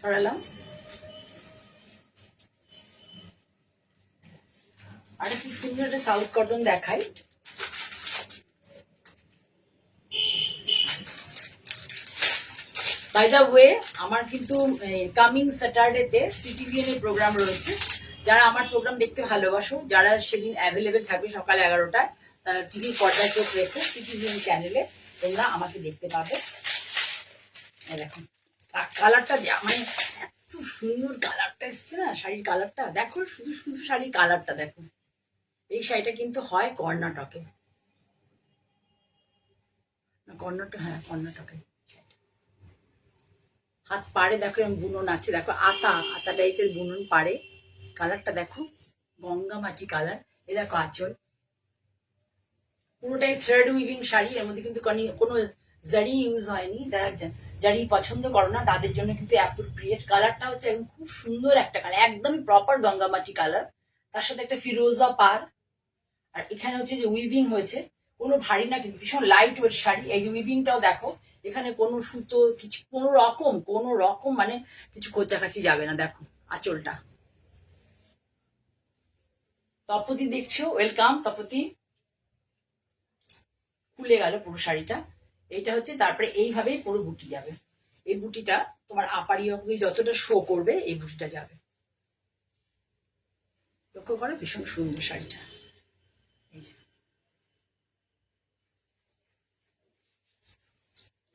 সরালাম। আর খুব সুন্দর একটা সাউথ কটন দেখাই। বাই দ্য ওয়ে, আমার কিন্তু কামিং স্যাটারডেতে সিটিভিএন এর প্রোগ্রাম রয়েছে। যারা আমার প্রোগ্রাম দেখতে ভালোবাসো, যারা সেদিন অ্যাভেলেবেল থাকবে সকাল 11টায়, তারা টিভি পর্দায় চোখ রেখে সিটিভিএন চ্যানেলে তোমরা আমাকে দেখতে পাবে। দেখুন কালারটা, মানে এত সুন্দর কালারটা এসছে না, শাড়ির কালারটা দেখো, শুধু শুধু শাড়ির কালারটা দেখো। এই শাড়িটা কিন্তু হয় কর্ণাটকে, না কর্ণাটক, হ্যাঁ কর্ণাটকে। হাত পাড়ে দেখো এরকম বুনন আছে, দেখো আতা আতা টাইপের বুনন পাড়ে। কালারটা দেখো, গঙ্গা মাটি কালার। এ দেখো আঁচল, পুরোটাই থ্রেড উইভিং শাড়ি। এর মধ্যে কিন্তু কোনো জারি ইউজ হয়নি। জারি পছন্দ করো না তাদের জন্য কিন্তু অ্যাপ্রোপ্রিয়েট। কালারটা হচ্ছে একদম খুব সুন্দর একটা কালার, একদমই প্রপার গঙ্গামাটি কালার। তার সাথে একটা ফিরোজা পার। আর এখানে হচ্ছে যে উইভিং হয়েছে, কোনো ভারী না, কিন্তু ভীষণ লাইট ওয়েট শাড়ি। এই যে উইভিংটাও দেখো, এখানে কোনো সুতো কিছু কোনো রকম মানে কিছু খোঁচাখাচি যাবে না। দেখো আঁচলটা। তপতি দেখছো, ওয়েলকাম তপতি। খুলে গেল পুরো শাড়িটা। এইটা হচ্ছে, তারপরে এইভাবেই পুরো বুটি যাবে। এই বুটিটা তোমার আপারি অবধি যতটা শো করবে, এই বুটিটা যাবে। লক্ষ্য করো, ভীষণ সুন্দর শাড়িটা। এই যে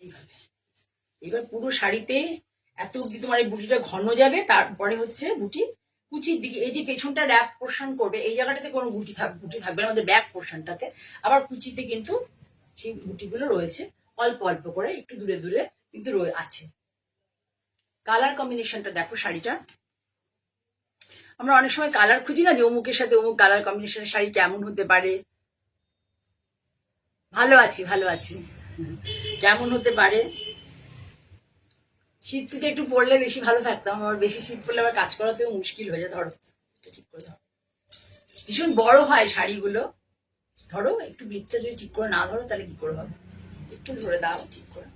এইভাবে, এবার পুরো শাড়িতে এত অব্দি তোমার এই বুটিটা ঘন যাবে। তারপরে হচ্ছে বুটি কুচির দিকে, এই যে পেছনটা র্যাপ পোর্শন করবে, এই জায়গাটাতে কোনো বুটি থাকবে না, আমাদের ব্যাক পোর্শনটাতে। আবার কুচিতে কিন্তু সেই বুটিগুলো রয়েছে, অল্প অল্প করে, একটু দূরে দূরে কিন্তু আছে। কালার কম্বিনেশনটা দেখো শাড়িটা, আমরা অনেক সময় কালার খুঁজি না, যে অমুকের সাথে অমুক কালার কম্বিনেশনের শাড়ি কেমন হতে পারে। ভালো আছি, ভালো আছি। কেমন হতে পারে। শীত থেকে একটু পরলে বেশি ভালো থাকতাম, আমার বেশি শীত পড়লে আবার কাজ করাতেও মুশকিল হয়ে যায়। ধরো এটা ঠিক করে ধরো, ভীষণ বড় হয় শাড়িগুলো। ধরো একটু বৃত্তটা যদি ঠিক করে না ধরো তাহলে কি করে হবে, একটু ধরে দাও ঠিক করে।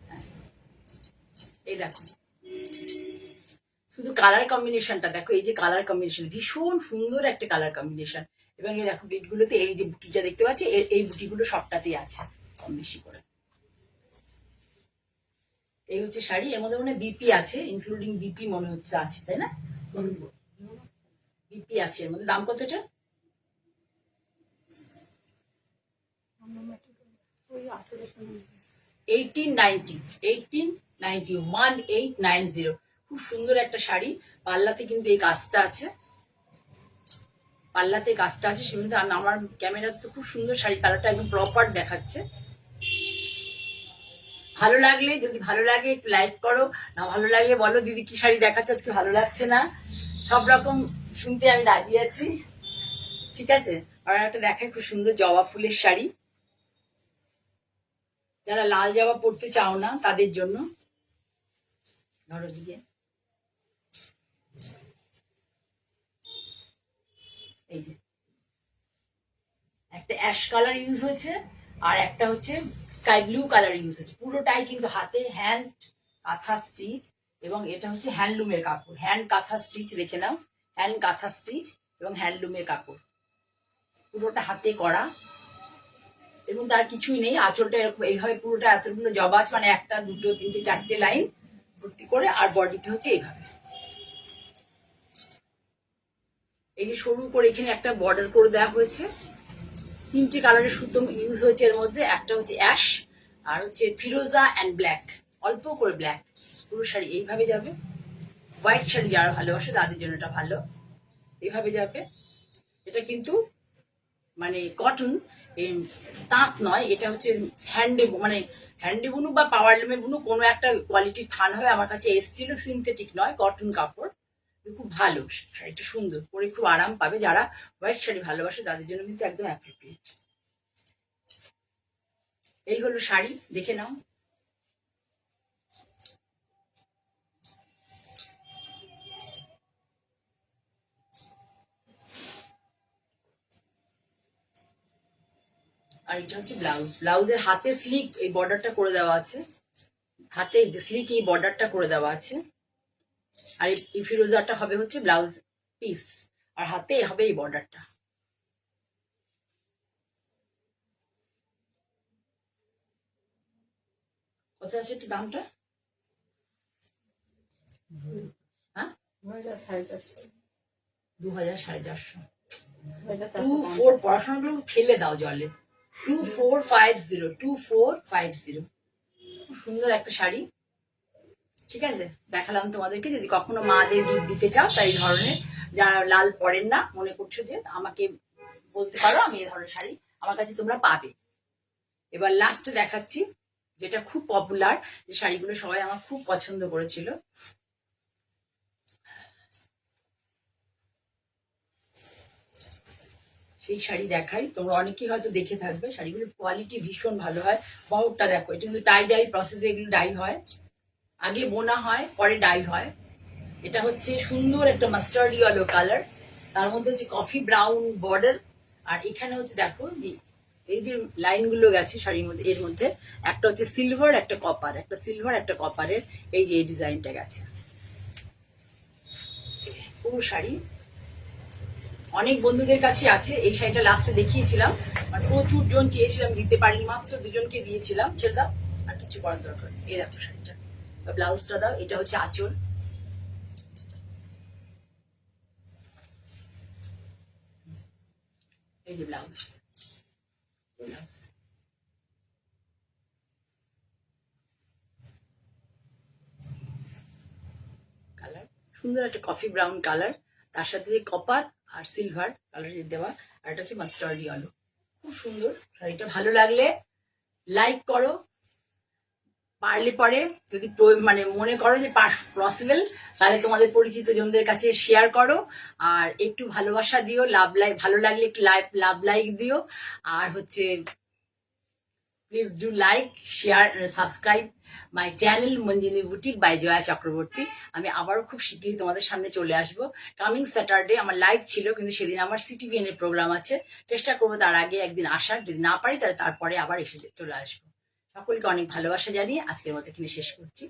হ্যাঁ, এই দেখো, শুধু কালার কম্বিনেশনটা দেখো, এই যে কালার কম্বিনেশন ভীষণ সুন্দর একটা কালার কম্বিনেশন। এবং এই দেখো বিটগুলোতে এই যে বুটিটা দেখতে পাচ্ছি, এই বুটিগুলো সবটাতেই আছে কম বেশি করে। এই হচ্ছে শাড়ি, এর মধ্যে মনে বিপি আছে, ইনক্লুডিং বিপি মনে হচ্ছে আছে, তাই না? বিপি আছে এর মধ্যে। দাম কত এটা? ওই 1890। 1890, 1890। খুব সুন্দর একটা শাড়ি। পাল্লাতে কিন্তু এই কাজটা আছে, পাল্লাতে কাজটা আছে। সেগুলো আমি আমার ক্যামেরাতে তো খুব সুন্দর শাড়ি, কালারটা একদম প্রপার দেখাচ্ছে। ভালো লাগলে, যদি ভালো লাগে একটু লাইক করো, না ভালো লাগলে বলো দিদি কি শাড়ি দেখাচ্ছে আজকে ভালো লাগছে না। সব রকম শুনতে আমি রাজি আছি, ঠিক আছে? আর একটা দেখায় খুব সুন্দর জবা ফুলের শাড়ি, যারা লাল জবা পরতে চাও না তাদের জন্য। ধরো দিকে, এই যে একটা অ্যাশ কালার ইউজ হয়েছে, আর একটা হচ্ছে স্কাই ব্লু কালার ইউজ হয়েছে। পুরোটাই কিন্তু হাতে হ্যান্ড কাঁথা স্টিচ, এবং এটা হচ্ছে হ্যান্ডলুমের কাপড়। হ্যান্ড কাঁথা স্টিচ রেখে নাও, হ্যান্ড কাঁথা স্টিচ এবং হ্যান্ডলুমের কাপড়, পুরোটা হাতে করা। এবং তার কিছুই নেই, আঁচলটা এরকম এইভাবে পুরোটা এতগুলো জবা আছে, মানে একটা দুটো তিনটে চারটে লাইন ভর্তি করে, আর বডিতে হচ্ছে এইভাবে। এই যে সরু করে এখানে একটা বর্ডার করে দেওয়া হয়েছে। তিনটে কালারের সুতো ইউজ হয়েছে এর মধ্যে, একটা হচ্ছে অ্যাশ, আর হচ্ছে ফিরোজা অ্যান্ড ব্ল্যাক, অল্প করে ব্ল্যাক। পুরো শাড়ি এইভাবে যাবে। হোয়াইট শাড়ি যারা ভালোবাসে তাদের জন্য এটা ভালো, এইভাবে যাবে। এটা কিন্তু মানে কটন, তাঁত নয়, এটা হচ্ছে হ্যান্ডে, মানে হ্যান্ডে বুনু বা পাওয়ার লুমের বুনু, কোনো একটা কোয়ালিটির থান হবে। আমার কাছে এসছিল, সিনথেটিক নয়, কটন কাপড়। খুব ভালো শাড়িটা, সুন্দর পরে খুব আরাম পাবে। যারা হোয়াইট শাড়ি ভালোবাসে তাদের জন্য কিন্তু একদম অ্যাপ্রোপ্রিয়েট। এই হলো শাড়ি, দেখে নাও। আর এটা হচ্ছে ব্লাউজ। ব্লাউজের হাতে স্লিক এই বর্ডারটা করে দেওয়া আছে, হাতে এই যে স্লিক এই বর্ডারটা করে দেওয়া আছে। আর এই ফিরোজাটা হবে হচ্ছে ব্লাউজ পিস, আর হাতে হবে এই বর্ডারটা। কত আছে একটু দামটা? হ্যাঁ, 2450। 2450। 2450। পড়াশোনাগুলো ফেলে দাও জলে। 2450, 2450। খুব সুন্দর একটা শাড়ি, ঠিক আছে? দেখালাম তোমাদেরকে। যদি কখনো মাদের গিফট দিতে চাও, তাই এই ধরনের, যারা লাল পরেন না মনে করছো, যে আমাকে বলতে পারো, আমি এই ধরনের শাড়ি আমার কাছে তোমরা পাবে। এবার লাস্টে দেখাচ্ছি যেটা খুব পপুলার, যে শাড়িগুলো সবাই আমার খুব পছন্দ করেছিল। সেই শাড়ি দেখাই, তোমরা অনেকেই হয়তো দেখে থাকবে। শাড়িগুলোর কোয়ালিটি ভীষণ ভালো হয়। বহরটা দেখো, এটা কিন্তু টাই ডাই প্রসেসে এগুলো ডাই হয়, আগে বোনা হয় পরে ডাই হয়। এটা হচ্ছে সুন্দর একটা মাস্টার্ড ইয়েলো কালার, তার মধ্যে হচ্ছে কফি ব্রাউন বর্ডার। আর এখানে হচ্ছে দেখো এই যে লাইনগুলো গেছে শাড়ির মধ্যে, এর মধ্যে একটা হচ্ছে সিলভার, একটা কপার, একটা সিলভার একটা কপারের, এই যে এই ডিজাইনটা গেছে। পুরো শাড়ি অনেক বন্ধুদের কাছে আছে। এই শাড়িটা লাস্টে দেখিয়েছিলাম, আর প্রচুর জন চেয়েছিলাম, দিতে পারিনি, মাত্র দুজনকে দিয়েছিলাম। ছেড়ে দাও, আর কিছু করার দরকার নেই। এই দেখো শাড়িটা, ব্লাউজটা দাও। এটা হচ্ছে আঁচল, এই যে ব্লাউজ, ব্লাউজ। কালার সুন্দর একটা কফি ব্রাউন কালার, তার সাথে যে কপার আর সিলভার কালারের দেওয়া, আর এটা হচ্ছে মাস্টার্ড ইয়েলো। খুব সুন্দর শাড়িটা। ভালো লাগলে লাইক করো, পারলে পরে যদি মানে মনে করো যে পসিবল, তাহলে তোমাদের পরিচিত জনদের কাছে শেয়ার করো, আর একটু ভালোবাসা দিও, ভালো লাগলে একটু লাভ লাইক দিও, আর হচ্ছে please do like, share, subscribe my channel Manjini boutique by Jaya Chakraborty. আমি আবারও খুব শীঘ্রই তোমাদের সামনে চলে আসবো। কামিং স্যাটারডে আমার লাইভ ছিল, কিন্তু সেদিন আমার সিটিভিএন এর প্রোগ্রাম আছে। চেষ্টা করবো তার আগে একদিন আসার, যদি না পারি তাহলে তারপরে আবার এসে চলে আসবো। সকলকে অনেক ভালোবাসা জানিয়ে আজকের মতো এখানে শেষ করছি।